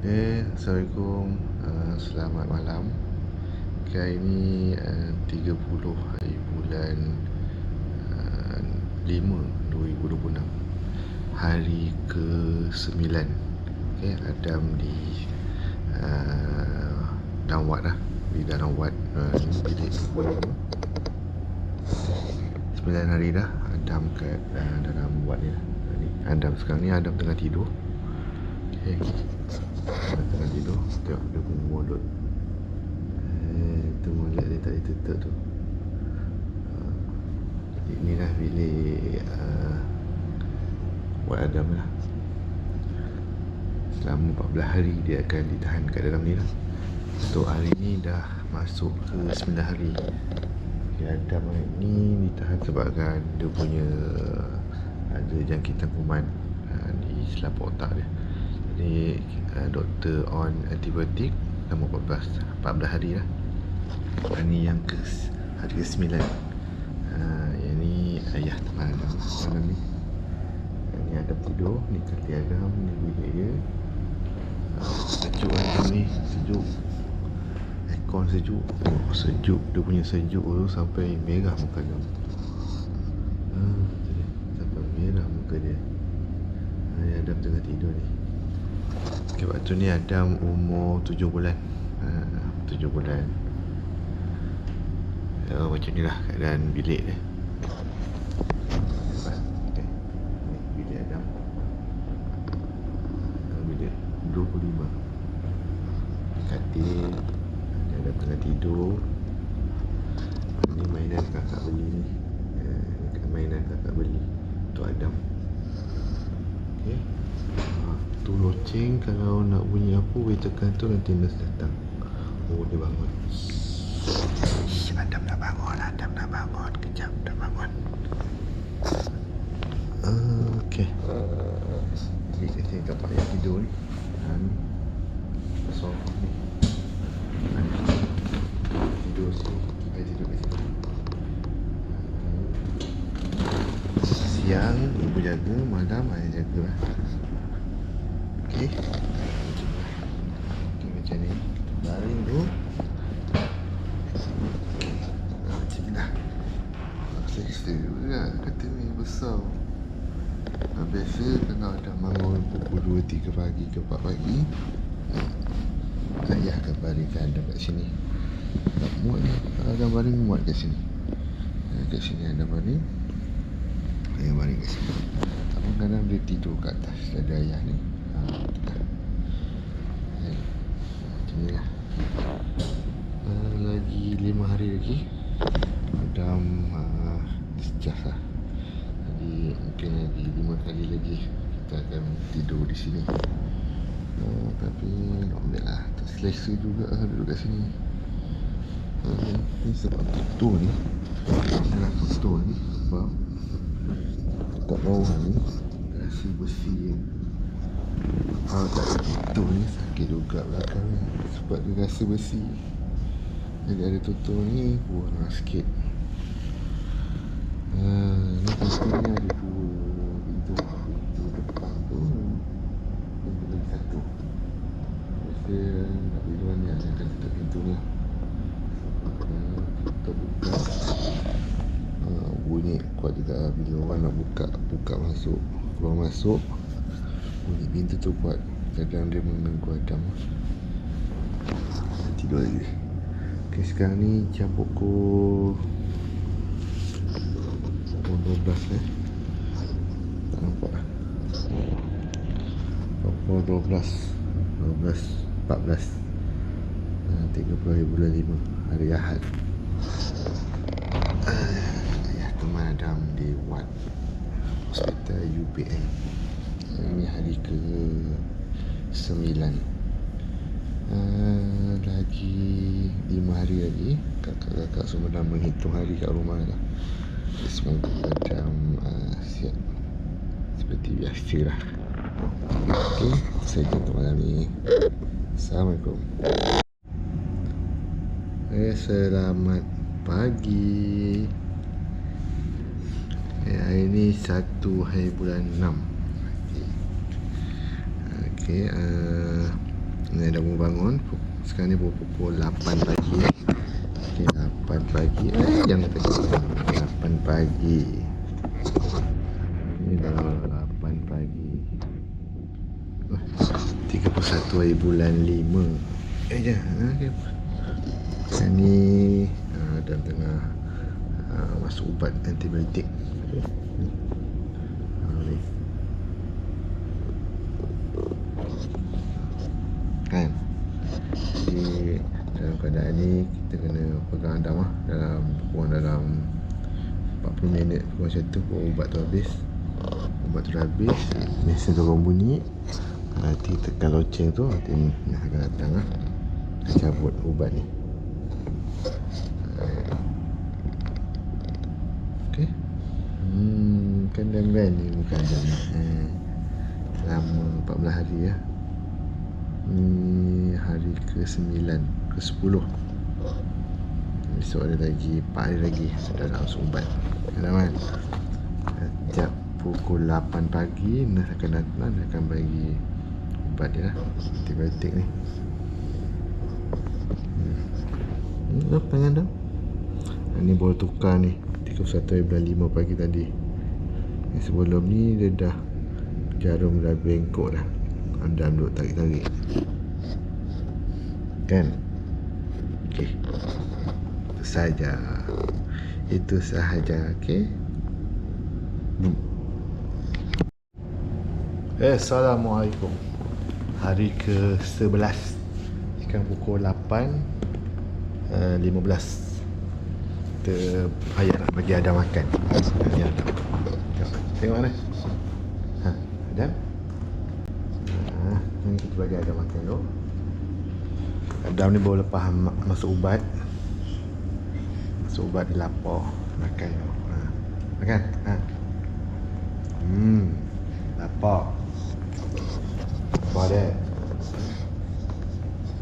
Assalamualaikum. Selamat malam. Hari ini 30 hari bulan 5 2026, hari ke-9. Adam di dalam wad lah. Di dalam wad bilik 9 hari dah Adam kat dalam wad ni lah. Adam sekarang ni Adam tengah tidur. Tengah tidur. Tengok dia punya mulut. Tu mulut dia tak ditutup tu. Inilah bilik wad Adam lah. Selama 14 hari dia akan ditahan kat dalam ni lah. Untuk hari ni dah masuk ke 9 hari. Adam ni ditahan sebabkan dia punya ada jangkitan kuman di selaput otak dia. Jadi doktor on antibiotik selama 14 hari lah. Ini yang hari ke-9. Yang ni ayah teman Adam malam ni. Ni Adam tidur, ni kaki Adam, ni bilik dia. Sejuk Adam ni, sejuk. Aircon sejuk. Sejuk, dia punya sejuk tu sampai merah muka Adam. Sampai merah muka dia. Adam tengah tidur ni. Waktu ni Adam umur 7 bulan. 7 bulan. Macam ni lah keadaan bilik dia. Ni bilik Adam. Bilik 25. Katil. Adam tengah tidur. Ni mainan kakak beli ni. Mainan kakak beli untuk Adam. Tu loceng, kalau nak bunyi apa boleh tekan tu, nanti nurse datang. Oh, dia bangun. Adam dah bangun. Kejap, dah bangun. Okey. Ni kat sini tempat yang tidur ni. Sofa ni. Tidur sini. Kita tidur kat sini. Siang ibu jaga, malam ayah jaga lah. Okey, macam ni. Baring tu macam ni lah. Selesa juga. Kata ni besar. Biasa kalau ada bangun pukul 2, 3 pagi ke 4 pagi, ayah akan baringkan Adam kat sini. Tak muat ni. Adam baring muat kat sini. Kat sini Adam baring. Ayah baring kat sini. Kadang-kadang dia tidur kat atas dada ayah ni. Macam ni lah. Lagi 5 hari lagi Adam sejah lah. Jadi mungkin lagi 5 kali lagi kita akan tidur di sini. Tapi alhamdulillah terselesa juga duduk kat sini. Ni sebab kotor ni. Inilah kotor ni. Sebab kat bawah ni rasa bersih kan. Tak ada tutup ni sakit juga belakang ni. Sebab dia rasa bersih. Jadi ada tutup ni kurang sikit. Ni pintu ni ada 2 pintu. Pintu depan tu, pintu lagi satu. Biasa nak pergi luar ni akan tutup pintu ni. Tutup buka. Bunyi kuat juga bila orang nak buka masuk, keluar masuk. Bunyi pintu tu kuat. Kadang dia mengganggu Adam. Tidur lagi. Okay, sekarang ni jam pukul 12 tak nampak lah. Pukul 14 30 hari bulan 5, hari Ahad. Ayah teman Adam di wad hospital UPN. Ini hari ke-9. Lagi 5 hari lagi. Kakak-kakak semua dah menghitung hari kat rumah lah. Semoga Adam siap seperti biasa lah. Okey, saya jumpa malam ni. Assalamualaikum. Selamat pagi. Hari ni 1 hari bulan 6. Okey, Ni dah bangun. Sekarang ni pukul 8 pagi. Okay, 8 pagi. Jangan kata 8 pagi. Ini dah 8 pagi. 31 hari bulan 5. Jangan. Okay. Sekarang ni dalam tengah masuk ubat antibiotik. Okay. Ni. Kan. Jadi dalam keadaan ni kita kena pegang Adam dalam 40 minit macam tu ubat tu habis. Ubat tu dah habis, mesin tu akan bunyi. Nanti tekan loceng tu, nanti akan datang cabut ubat ni. Okey. Kan dan ni bukan jam selama 14 hari ya. Ni hari ke-9, ke-10. Besok ada lagi 4 hari lagi dah masuk ubat. Kan? Setiap pukul 8 pagi nurse akan datang, dia akan bagi ubat dia lah, antibiotik ni. Apa yang ada? Ni baru tukar ni 31 bulan 5 pagi tadi. Sebelum ni dia dah jarum dah bengkok dah. Adam duk tarik-tarik. Kan? Okey. Itu saja. Itu sahaja, okey. Assalamualaikum. Hari ke-11. Sekarang pukul 8.15. Kita ayah nak bagi Adam makan. Ni Adam. Tengok mana? Adam. Ni kita bagi Adam makan dulu. Adam ni baru lepas masuk ubat. Masuk ubat dia lapar. Makan dulu. Makan. Lapar. Lapar dia.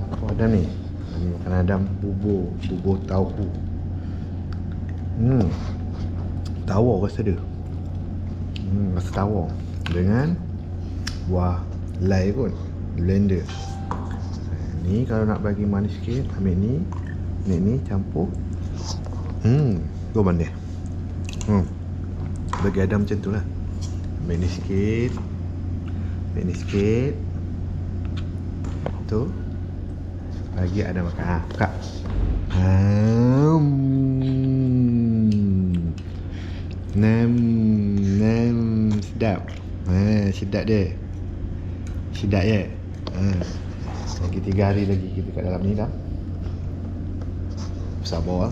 Lapar Adam ni. Ni makan Adam bubur tahu. Tawar rasa dia. Rasa tawar. Dengan buah lai pun. Blender. Ni kalau nak bagi manis sikit, ambil ni. Ni campur. Go banding. Bagi Adam macam tu lah. Ambil ni sikit. Ambil ni sikit. Tu. Bagi Adam makan. Buka. Sedap. Sedap dia. Sedap je. Lagi 3 hari lagi kita kat dalam ni dah. Sabar.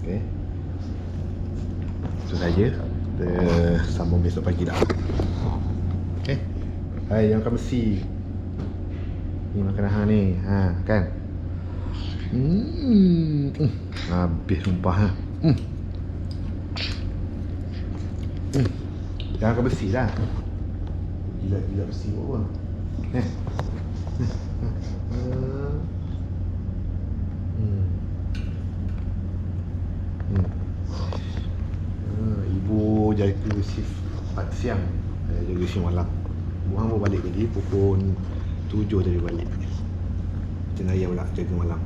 Okey. Itu saja. Kita sambung besok pagi dah. Okey. Hai, yang makan besi. Ni makanan hang ni. Kan? Habis sumpah. Jangan makan besi lah. Gila besi buat apa? Ibu jaga shift 4 siang, saya jaga shift malam. Ibu hang baru balik tadi pukul 7 tadi balik. Macam saya pula jaga malam.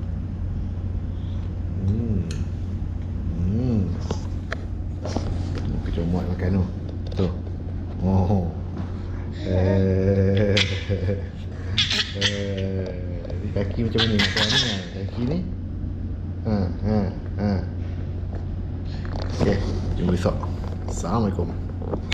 Kita muat makan tu. Tu. Ni kaki macam mana makan ni? Kaki ni. Okey, jumpa besok. Assalamualaikum.